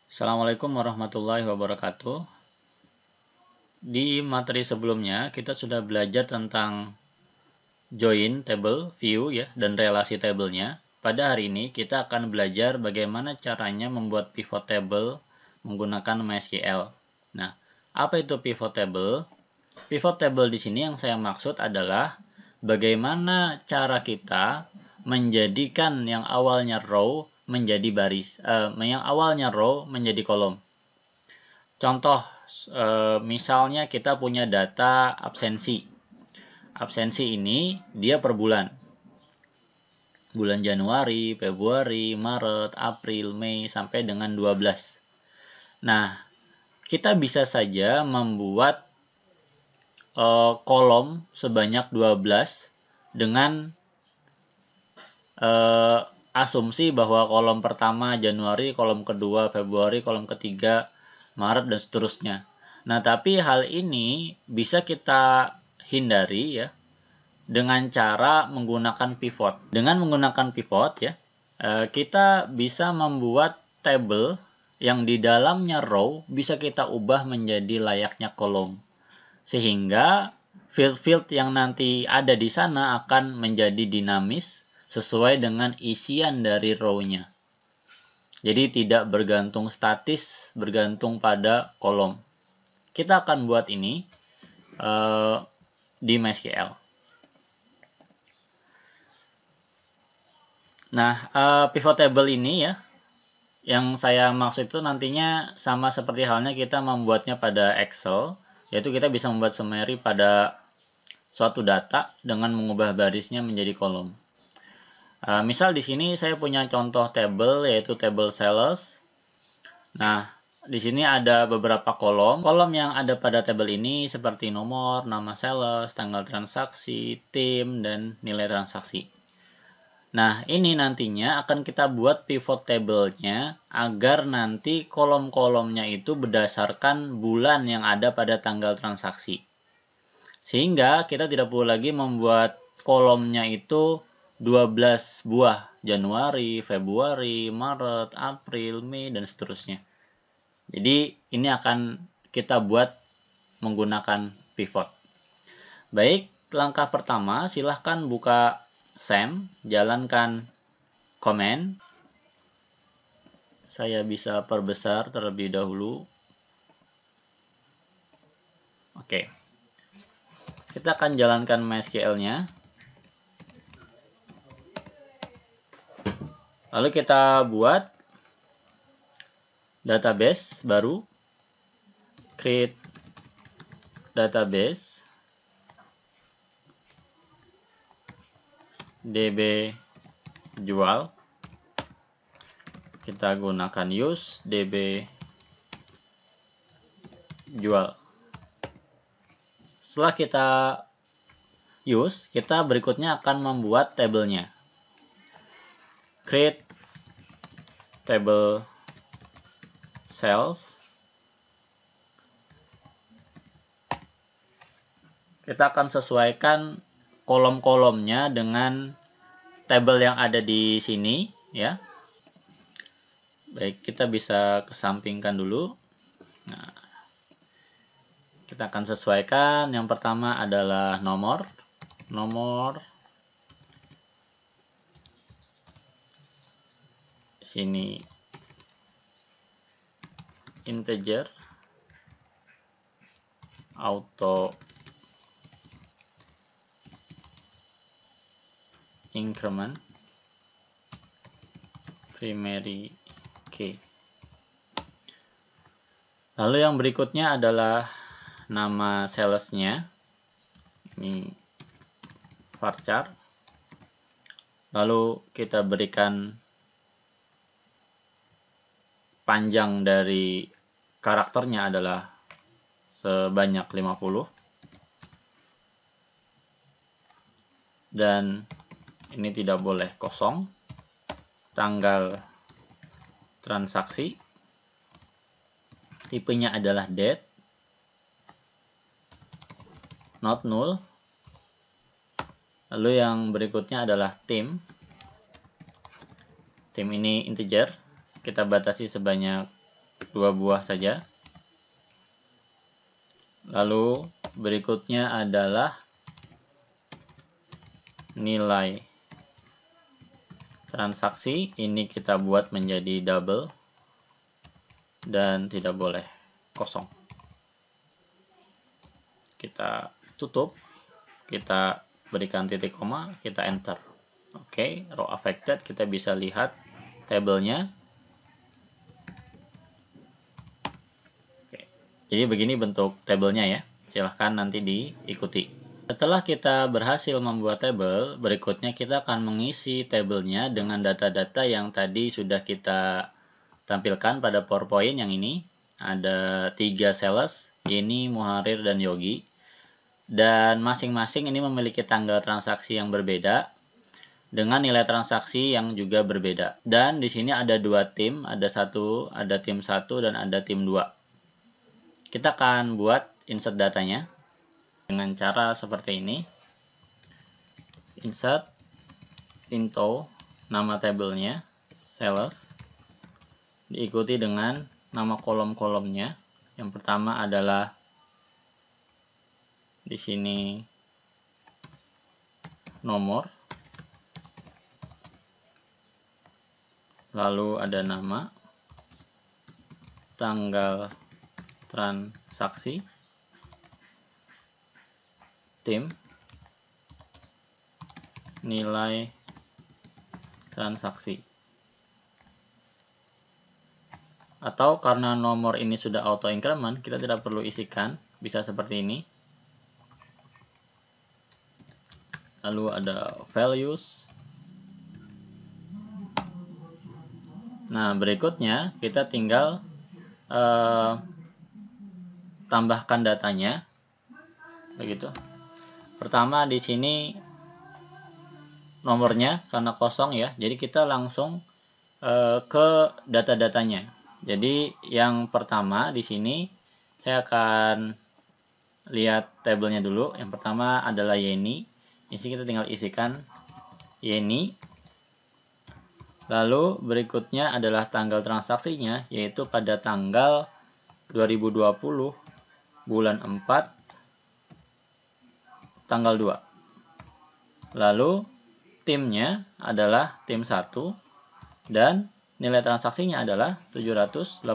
Assalamualaikum warahmatullahi wabarakatuh. Di materi sebelumnya kita sudah belajar tentang join table, view ya, dan relasi tabelnya. Pada hari ini kita akan belajar bagaimana caranya membuat pivot table menggunakan MySQL. Nah, apa itu pivot table? Pivot table di sini yang saya maksud adalah bagaimana cara kita menjadikan yang awalnya row menjadi yang awalnya row menjadi kolom. Contoh, misalnya kita punya data absensi. Absensi ini dia per bulan. Bulan Januari, Februari, Maret, April, Mei, sampai dengan 12. Nah, kita bisa saja membuat kolom sebanyak 12 dengan asumsi bahwa kolom pertama Januari, kolom kedua Februari, kolom ketiga Maret, dan seterusnya. Nah, tapi hal ini bisa kita hindari ya dengan cara menggunakan pivot. Dengan menggunakan pivot ya, kita bisa membuat table yang di dalamnya row bisa kita ubah menjadi layaknya kolom. Sehingga field-field yang nanti ada di sana akan menjadi dinamis sesuai dengan isian dari row-nya. Jadi tidak bergantung statis, bergantung pada kolom. Kita akan buat ini di MySQL. Nah, pivot table ini ya, yang saya maksud itu nantinya sama seperti halnya kita membuatnya pada Excel, yaitu kita bisa membuat summary pada suatu data dengan mengubah barisnya menjadi kolom. Misal di sini saya punya contoh table yaitu table sales. Nah, di sini ada beberapa kolom. Kolom yang ada pada table ini seperti nomor, nama sales, tanggal transaksi, tim, dan nilai transaksi. Nah, ini nantinya akan kita buat pivot table-nya agar nanti kolom-kolomnya itu berdasarkan bulan yang ada pada tanggal transaksi. Sehingga kita tidak perlu lagi membuat kolomnya itu 12 buah, Januari, Februari, Maret, April, Mei, dan seterusnya. Jadi ini akan kita buat menggunakan pivot. Baik, langkah pertama silahkan buka SAM, jalankan command. Saya bisa perbesar terlebih dahulu. Oke. Kita akan jalankan MySQL-nya. Lalu kita buat database baru, create database, db jual. Kita gunakan use db jual. Setelah kita use, kita berikutnya akan membuat tabelnya. Create table sales. Kita akan sesuaikan kolom-kolomnya dengan tabel yang ada di sini ya. Baik, kita bisa kesampingkan dulu. Nah, kita akan sesuaikan. Yang pertama adalah nomor sini integer, auto increment, primary key. Lalu yang berikutnya adalah nama salesnya. Ini varchar. Lalu kita berikan panjang dari karakternya adalah sebanyak 50. Dan ini tidak boleh kosong. Tanggal transaksi. Tipenya adalah date. Not null. Lalu yang berikutnya adalah tim. Tim ini integer. Kita batasi sebanyak 2 buah saja. Lalu berikutnya adalah nilai transaksi. Ini kita buat menjadi double dan tidak boleh kosong. Kita tutup, kita berikan titik koma, kita enter. Oke, row affected, kita bisa lihat tabelnya. Oke. Jadi begini bentuk tabelnya ya. Silahkan nanti diikuti. Setelah kita berhasil membuat tabel, berikutnya kita akan mengisi tabelnya dengan data-data yang tadi sudah kita tampilkan pada PowerPoint yang ini. Ada 3 sales, Yeni, Muharir, dan Yogi. Dan masing-masing ini memiliki tanggal transaksi yang berbeda dengan nilai transaksi yang juga berbeda. Dan di sini ada 2 tim, ada tim 1 dan ada tim 2. Kita akan buat insert datanya dengan cara seperti ini. Insert into nama tabelnya sales, diikuti dengan nama kolom-kolomnya. Yang pertama adalah di sini nomor, lalu ada nama, tanggal transaksi, tim, nilai transaksi. Atau karena nomor ini sudah auto increment, kita tidak perlu isikan, bisa seperti ini. Lalu ada values. Nah, berikutnya kita tinggal tambahkan datanya. Begitu. Pertama di sini nomornya karena kosong ya, jadi kita langsung ke data-datanya. Jadi yang pertama di sini saya akan lihat tabelnya dulu. Yang pertama adalah Yeni. Di sini kita tinggal isikan Yeni. Lalu berikutnya adalah tanggal transaksinya, yaitu pada tanggal 2020 bulan 4 tanggal 2. Lalu timnya adalah tim 1 dan nilai transaksinya adalah 780.000.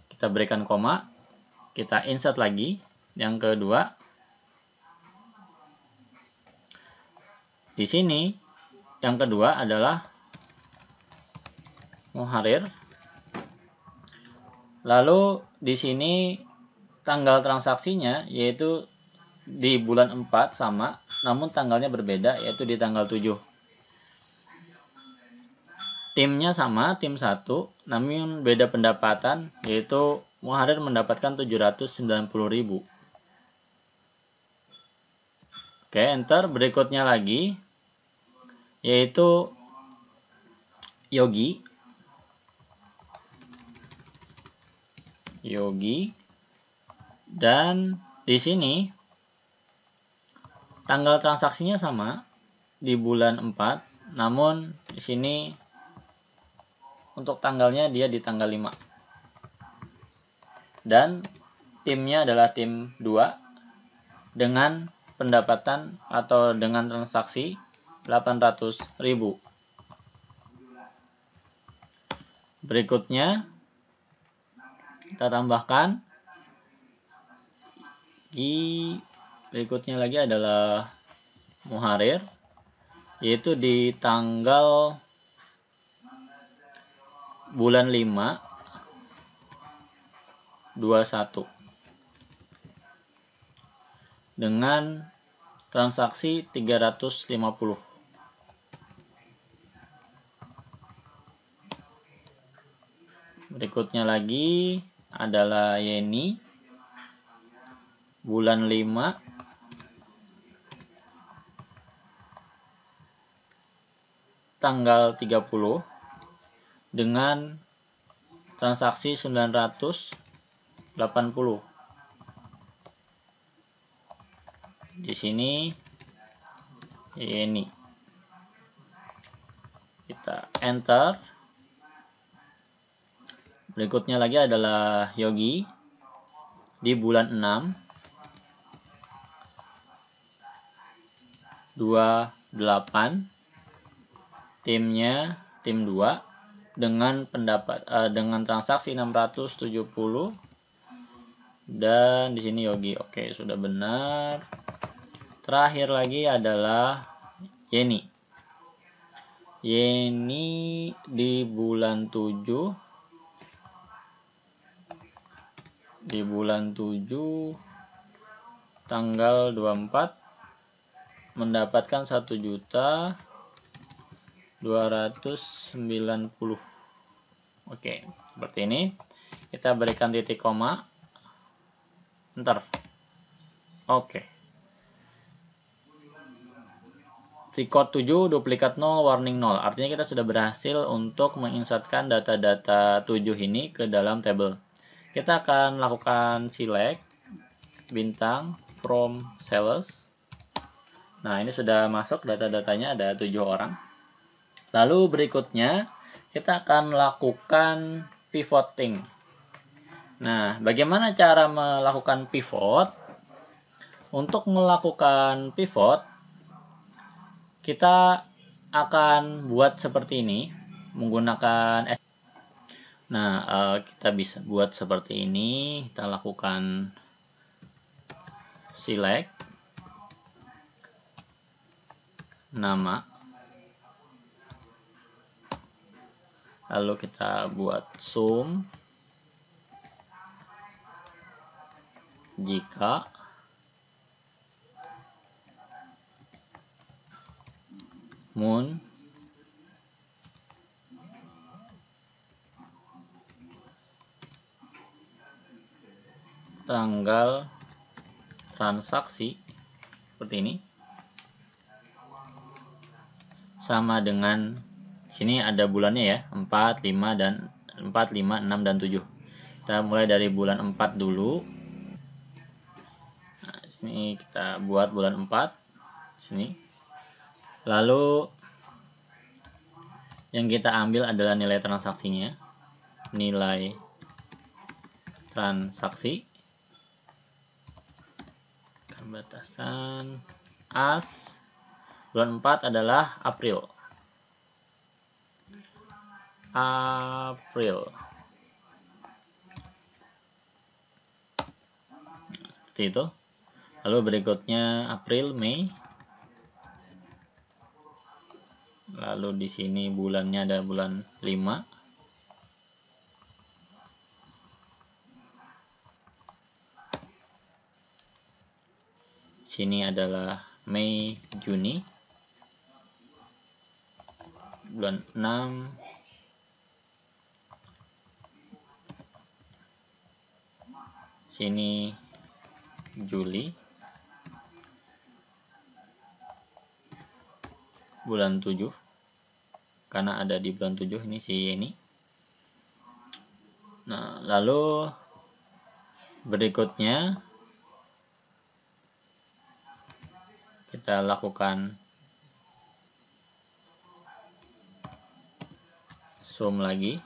Kita berikan koma, kita insert lagi yang kedua. Di sini yang kedua adalah Muharir. Lalu di sini tanggal transaksinya yaitu di bulan 4 sama, namun tanggalnya berbeda, yaitu di tanggal 7. Timnya sama, tim 1, namun beda pendapatan, yaitu Muharir mendapatkan 790.000. Oke, enter. Berikutnya lagi, yaitu Yogi. Dan di sini tanggal transaksinya sama di bulan 4, namun di sini untuk tanggalnya dia di tanggal 5. Dan timnya adalah tim 2 dengan pendapatan atau dengan transaksi 800.000. Berikutnya kita tambahkan berikutnya lagi adalah Muharir, yaitu di tanggal bulan 5 21 dengan transaksi 350. Berikutnya lagi adalah Yeni, bulan 5 tanggal 30 dengan transaksi 980. Di sini Yeni. Kita enter. Berikutnya lagi adalah Yogi di bulan 6 28, timnya tim 2 dengan dengan transaksi 670, dan di sini Yogi. Oke, sudah benar. Terakhir lagi adalah Yeni. Yeni di bulan 7 tanggal 24 mendapatkan 1.290.000. Oke, seperti ini. Kita berikan titik koma, enter. Oke. Record 7, duplikat 0, warning 0. Artinya kita sudah berhasil untuk menginsertkan data-data 7 ini ke dalam tabel. Kita akan lakukan select bintang from sales. Nah, ini sudah masuk data-datanya, ada 7 orang. Lalu berikutnya kita akan lakukan pivoting. Nah, bagaimana cara melakukan pivot? Untuk melakukan pivot, kita akan buat seperti ini menggunakan kita bisa buat seperti ini. Kita lakukan select nama, lalu kita buat zoom jika moon tanggal transaksi seperti ini sama dengan sini ada bulannya ya, 4, 5, 6, dan 7. Kita mulai dari bulan 4 dulu. Nah, sini kita buat bulan 4 sini. Lalu yang kita ambil adalah nilai transaksinya. Nilai transaksi batasan as bulan 4 adalah April. Seperti itu. Lalu berikutnya April, Mei. Lalu di sini bulannya ada bulan 5. Sini adalah Mei, Juni. Bulan 6. Sini Juli. Bulan 7. Karena ada di bulan 7 ini si ini. Nah, lalu berikutnya kita lakukan zoom lagi.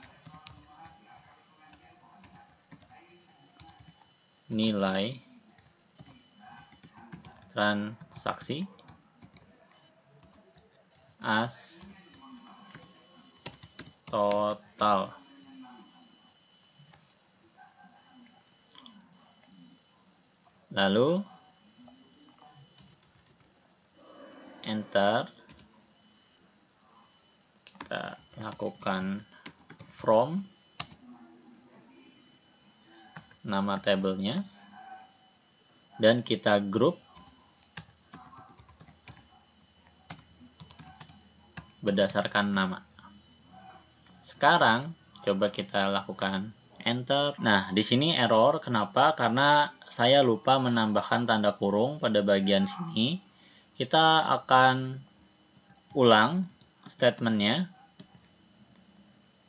Nilai transaksi as total. Lalu enter. Kita lakukan from nama tabelnya dan kita group berdasarkan nama. Sekarang coba kita lakukan enter. Nah, di sini error. Kenapa? Karena saya lupa menambahkan tanda kurung pada bagian sini. Kita akan ulang statementnya.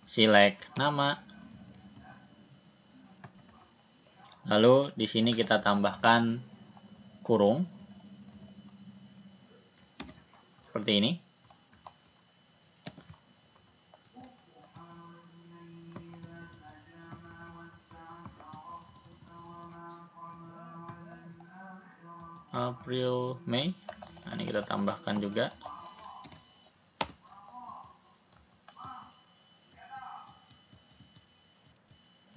Select nama. Lalu di sini kita tambahkan kurung seperti ini. April, Mei. Nah, ini kita tambahkan juga.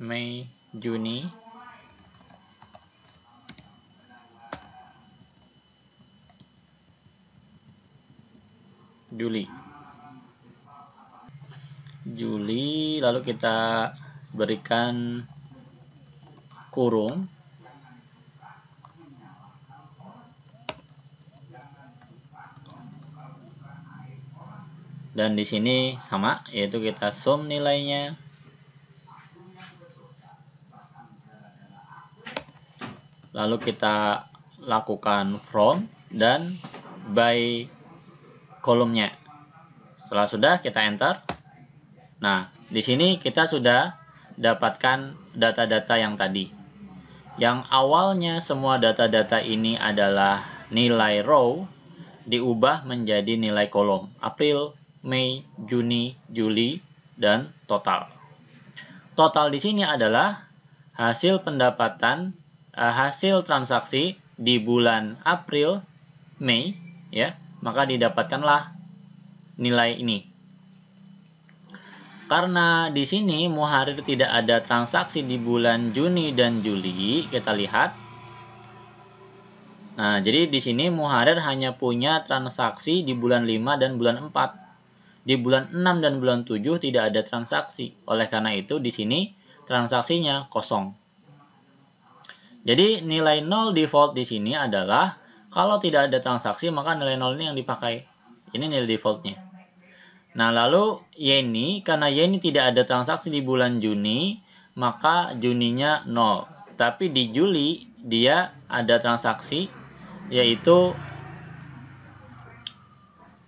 Mei, Juni, Juli. Juli, lalu kita berikan kurung. Dan di sini sama, yaitu kita sum nilainya. Lalu kita lakukan from dan by kolomnya. Setelah sudah, kita enter. Nah, di sini kita sudah dapatkan data-data yang tadi. Yang awalnya semua data-data ini adalah nilai row, diubah menjadi nilai kolom. April, Mei, Juni, Juli, dan total. Total di sini adalah hasil pendapatan, hasil transaksi di bulan April, Mei, ya, maka didapatkanlah nilai ini. Karena di sini Muharir tidak ada transaksi di bulan Juni dan Juli, kita lihat. Nah, jadi di sini Muharir hanya punya transaksi di bulan 5 dan bulan 4. Di bulan 6 dan bulan 7 tidak ada transaksi. Oleh karena itu di sini transaksinya kosong. Jadi nilai 0 default di sini adalah kalau tidak ada transaksi maka nilai 0 ini yang dipakai. Ini nilai defaultnya. Nah, lalu Yeni, karena Yeni tidak ada transaksi di bulan Juni, maka Juninya 0. Tapi di Juli dia ada transaksi, yaitu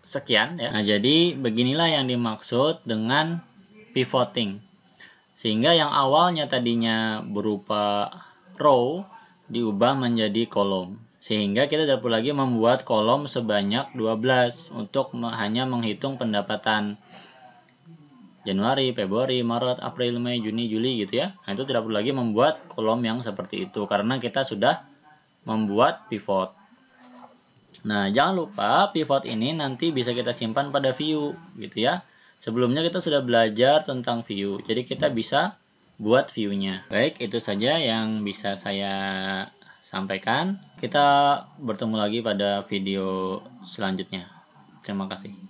sekian ya. Nah, jadi beginilah yang dimaksud dengan pivoting. Sehingga yang awalnya tadinya berupa row diubah menjadi kolom. Sehingga kita tidak perlu lagi membuat kolom sebanyak 12 untuk hanya menghitung pendapatan Januari, Februari, Maret, April, Mei, Juni, Juli gitu ya. Nah, itu tidak perlu lagi membuat kolom yang seperti itu karena kita sudah membuat pivot. Nah, jangan lupa pivot ini nanti bisa kita simpan pada view gitu ya. Sebelumnya kita sudah belajar tentang view, jadi kita bisa buat view-nya. Baik, itu saja yang bisa saya sampaikan. Kita bertemu lagi pada video selanjutnya. Terima kasih.